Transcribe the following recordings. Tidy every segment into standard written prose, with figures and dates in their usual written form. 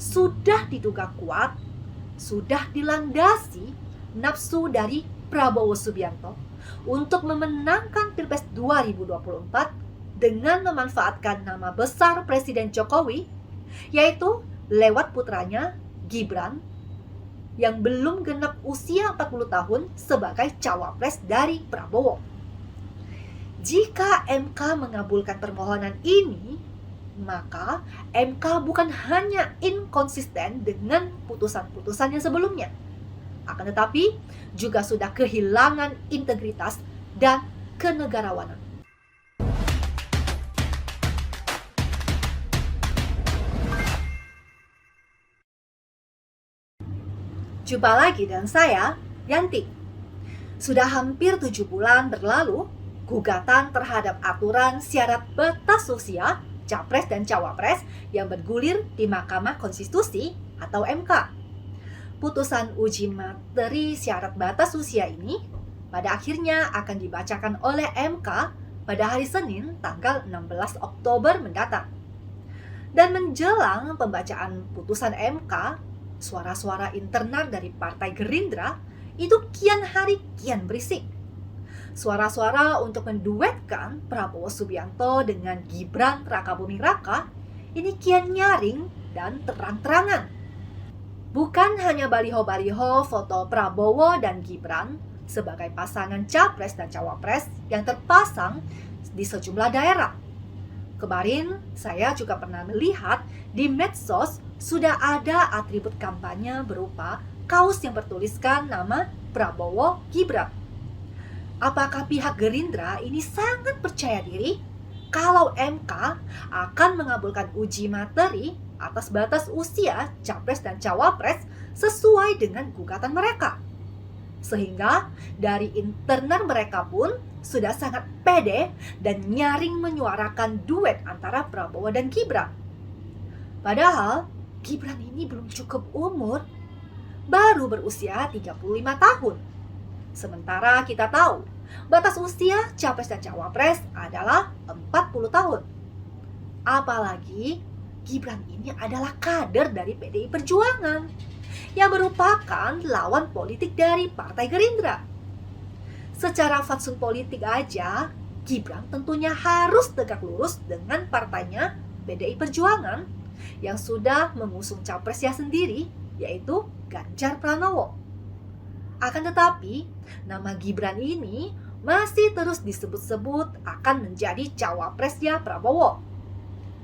sudah diduga kuat, sudah dilandasi nafsu dari Prabowo Subianto untuk memenangkan Pilpres 2024 dengan memanfaatkan nama besar Presiden Jokowi, yaitu lewat putranya Gibran yang belum genap usia 40 tahun sebagai cawapres dari Prabowo. Jika MK mengabulkan permohonan ini, maka MK bukan hanya inkonsisten dengan putusan-putusannya sebelumnya, akan tetapi juga sudah kehilangan integritas dan kenegarawanan. Jumpa lagi dengan saya, Yanti. Sudah hampir 7 bulan berlalu, gugatan terhadap aturan syarat batas usia Capres dan Cawapres yang bergulir di Mahkamah Konstitusi atau MK. Putusan uji materi syarat batas usia ini pada akhirnya akan dibacakan oleh MK pada hari Senin tanggal 16 Oktober mendatang. Dan menjelang pembacaan putusan MK, suara-suara internal dari Partai Gerindra itu kian hari kian berisik. Suara-suara untuk menduetkan Prabowo Subianto dengan Gibran Rakabuming Raka ini kian nyaring dan terang-terangan. Bukan hanya baliho-baliho foto Prabowo dan Gibran sebagai pasangan Capres dan Cawapres yang terpasang di sejumlah daerah. Kemarin saya juga pernah melihat di medsos sudah ada atribut kampanye berupa kaos yang bertuliskan nama Prabowo Gibran. Apakah pihak Gerindra ini sangat percaya diri kalau MK akan mengabulkan uji materi atas batas usia Capres dan Cawapres sesuai dengan gugatan mereka? Sehingga dari internal mereka pun sudah sangat pede dan nyaring menyuarakan duet antara Prabowo dan Gibran. Padahal Gibran ini belum cukup umur, baru berusia 35 tahun. Sementara kita tahu, batas usia Capres dan Cawapres adalah 40 tahun. Apalagi Gibran ini adalah kader dari PDI Perjuangan yang merupakan lawan politik dari Partai Gerindra. Secara fatsun politik aja, Gibran tentunya harus tegak lurus dengan partainya PDI Perjuangan yang sudah mengusung capresnya sendiri, yaitu Ganjar Pranowo. Akan tetapi, nama Gibran ini masih terus disebut-sebut akan menjadi cawapresnya Prabowo.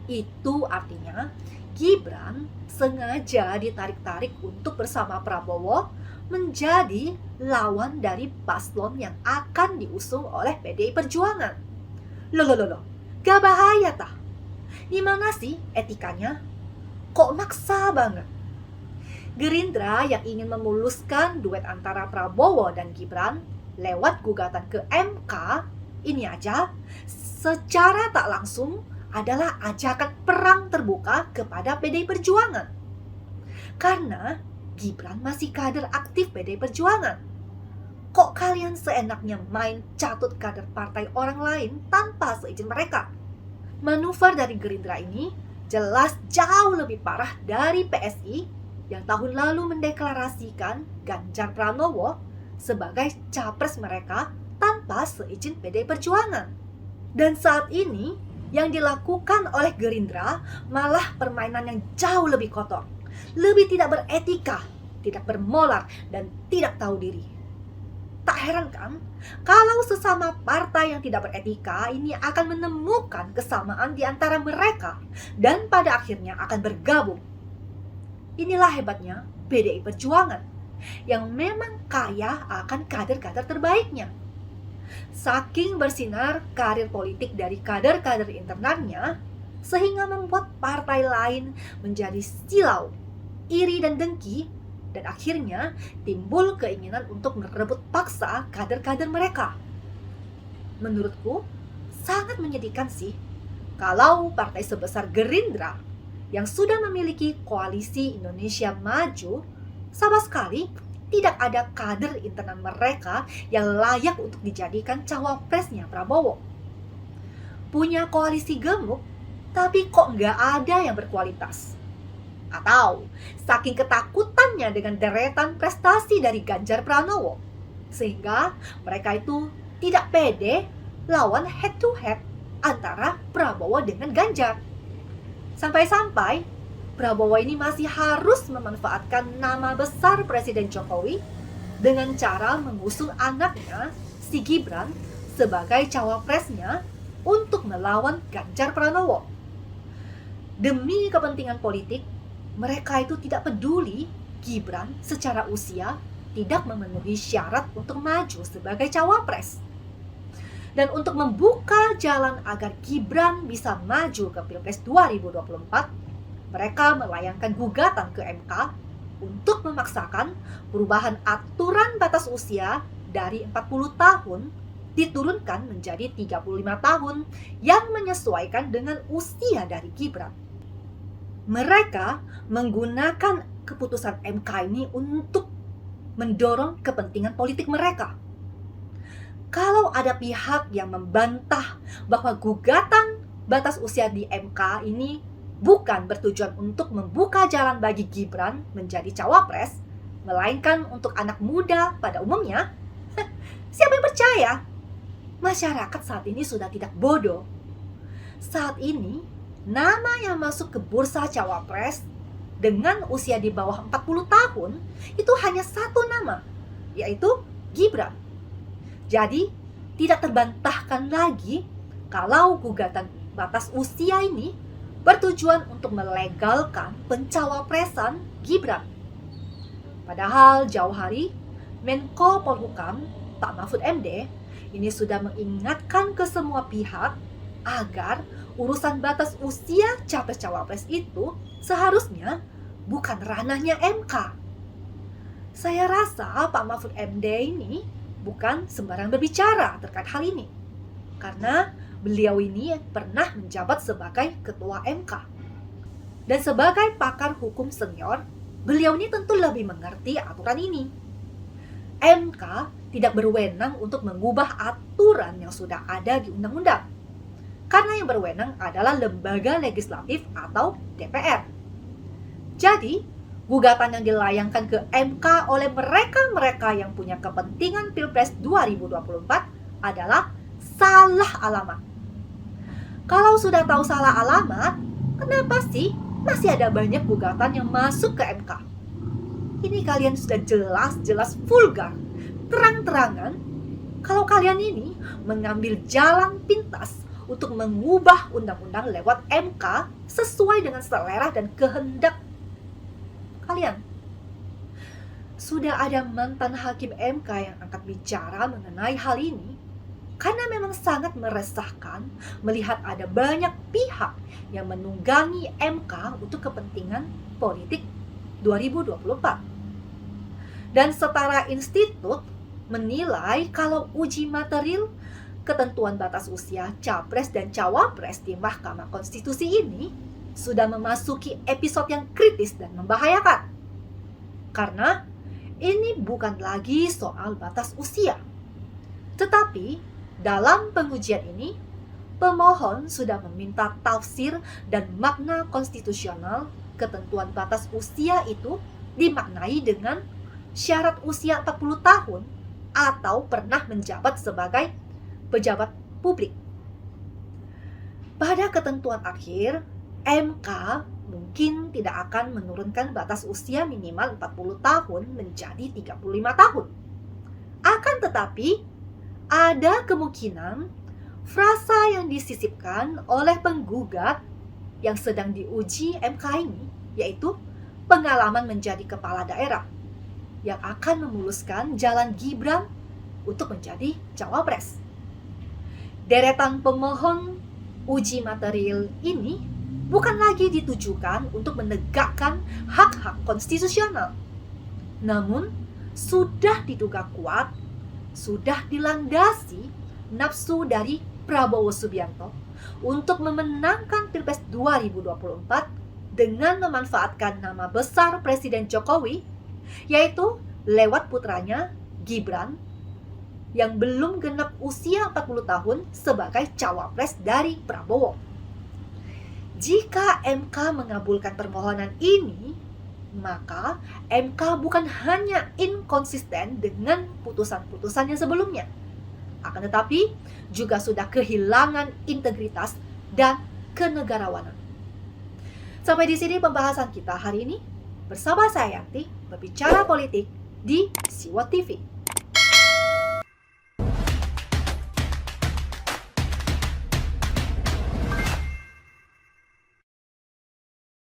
Itu artinya Gibran sengaja ditarik-tarik untuk bersama Prabowo menjadi lawan dari paslon yang akan diusung oleh PDI Perjuangan. Loh, gak bahaya tah? Gimana sih etikanya? Kok maksa banget? Gerindra yang ingin memuluskan duet antara Prabowo dan Gibran lewat gugatan ke MK ini aja secara tak langsung adalah ajakan perang terbuka kepada PDI Perjuangan. Karena Gibran masih kader aktif PDI Perjuangan. Kok kalian seenaknya main catut kader partai orang lain tanpa seizin mereka? Manuver dari Gerindra ini jelas jauh lebih parah dari PSI yang tahun lalu mendeklarasikan Ganjar Pranowo sebagai capres mereka tanpa seizin PDI Perjuangan. Dan saat ini yang dilakukan oleh Gerindra malah permainan yang jauh lebih kotor, lebih tidak beretika, tidak bermoral, dan tidak tahu diri. Tak heran kan, kalau sesama partai yang tidak beretika ini akan menemukan kesamaan di antara mereka dan pada akhirnya akan bergabung. Inilah hebatnya PDI Perjuangan yang memang kaya akan kader-kader terbaiknya. Saking bersinar karir politik dari kader-kader internalnya, sehingga membuat partai lain menjadi silau, iri dan dengki, dan akhirnya timbul keinginan untuk merebut paksa kader-kader mereka. Menurutku, sangat menyedihkan sih kalau partai sebesar Gerindra yang sudah memiliki koalisi Indonesia Maju sama sekali tidak ada kader internal mereka yang layak untuk dijadikan cawapresnya Prabowo. Punya koalisi gemuk, tapi kok nggak ada yang berkualitas. Atau saking ketakutannya dengan deretan prestasi dari Ganjar Pranowo, sehingga mereka itu tidak pede lawan head to head antara Prabowo dengan Ganjar. Sampai-sampai Prabowo ini masih harus memanfaatkan nama besar Presiden Jokowi dengan cara mengusung anaknya, si Gibran, sebagai cawapresnya untuk melawan Ganjar Pranowo. Demi kepentingan politik, mereka itu tidak peduli Gibran secara usia tidak memenuhi syarat untuk maju sebagai cawapres. Dan untuk membuka jalan agar Gibran bisa maju ke Pilpres 2024, mereka melayangkan gugatan ke MK untuk memaksakan perubahan aturan batas usia dari 40 tahun diturunkan menjadi 35 tahun yang menyesuaikan dengan usia dari Gibran. Mereka menggunakan keputusan MK ini untuk mendorong kepentingan politik mereka. Kalau ada pihak yang membantah bahwa gugatan batas usia di MK ini bukan bertujuan untuk membuka jalan bagi Gibran menjadi cawapres, melainkan untuk anak muda pada umumnya, siapa yang percaya? Masyarakat saat ini sudah tidak bodoh. Saat ini, nama yang masuk ke bursa cawapres dengan usia di bawah 40 tahun itu hanya satu nama, yaitu Gibran. Jadi, tidak terbantahkan lagi kalau gugatan batas usia ini bertujuan untuk melegalkan pencawapresan Gibran. Padahal jauh hari, Menko Polhukam, Pak Mahfud MD, ini sudah mengingatkan ke semua pihak agar urusan batas usia capres-cawapres itu seharusnya bukan ranahnya MK. Saya rasa Pak Mahfud MD ini bukan sembarang berbicara terkait hal ini, karena beliau ini pernah menjabat sebagai ketua MK. Dan sebagai pakar hukum senior, beliau ini tentu lebih mengerti aturan ini. MK tidak berwenang untuk mengubah aturan yang sudah ada di undang-undang, karena yang berwenang adalah lembaga legislatif atau DPR. Jadi, gugatan yang dilayangkan ke MK oleh mereka-mereka yang punya kepentingan Pilpres 2024 adalah salah alamat. Kalau sudah tahu salah alamat, kenapa sih masih ada banyak gugatan yang masuk ke MK? Ini kalian sudah jelas-jelas vulgar, terang-terangan, kalau kalian ini mengambil jalan pintas untuk mengubah undang-undang lewat MK sesuai dengan selera dan kehendak kalian. Sudah ada mantan hakim MK yang angkat bicara mengenai hal ini karena memang sangat meresahkan melihat ada banyak pihak yang menunggangi MK untuk kepentingan politik 2024. Dan Setara Institut menilai kalau uji material ketentuan batas usia capres dan cawapres di Mahkamah Konstitusi ini sudah memasuki episode yang kritis dan membahayakan. Karena ini bukan lagi soal batas usia. Tetapi dalam pengujian ini, pemohon sudah meminta tafsir dan makna konstitusional ketentuan batas usia itu dimaknai dengan syarat usia 40 tahun atau pernah menjabat sebagai pejabat publik. Pada ketentuan akhir, MK mungkin tidak akan menurunkan batas usia minimal 40 tahun menjadi 35 tahun. Akan tetapi, ada kemungkinan frasa yang disisipkan oleh penggugat yang sedang diuji MK ini, yaitu pengalaman menjadi kepala daerah, yang akan memuluskan jalan Gibran untuk menjadi cawapres. Deretan pemohon uji material ini bukan lagi ditujukan untuk menegakkan hak-hak konstitusional, namun sudah diduga kuat, sudah dilandasi nafsu dari Prabowo Subianto untuk memenangkan Pilpres 2024 dengan memanfaatkan nama besar Presiden Jokowi, yaitu lewat putranya Gibran yang belum genap usia 40 tahun sebagai cawapres dari Prabowo. Jika MK mengabulkan permohonan ini, maka MK bukan hanya inkonsisten dengan putusan-putusannya sebelumnya, akan tetapi juga sudah kehilangan integritas dan kenegarawanan. Sampai di sini pembahasan kita hari ini. Bersama saya Yanti, berbicara politik di Siwot TV.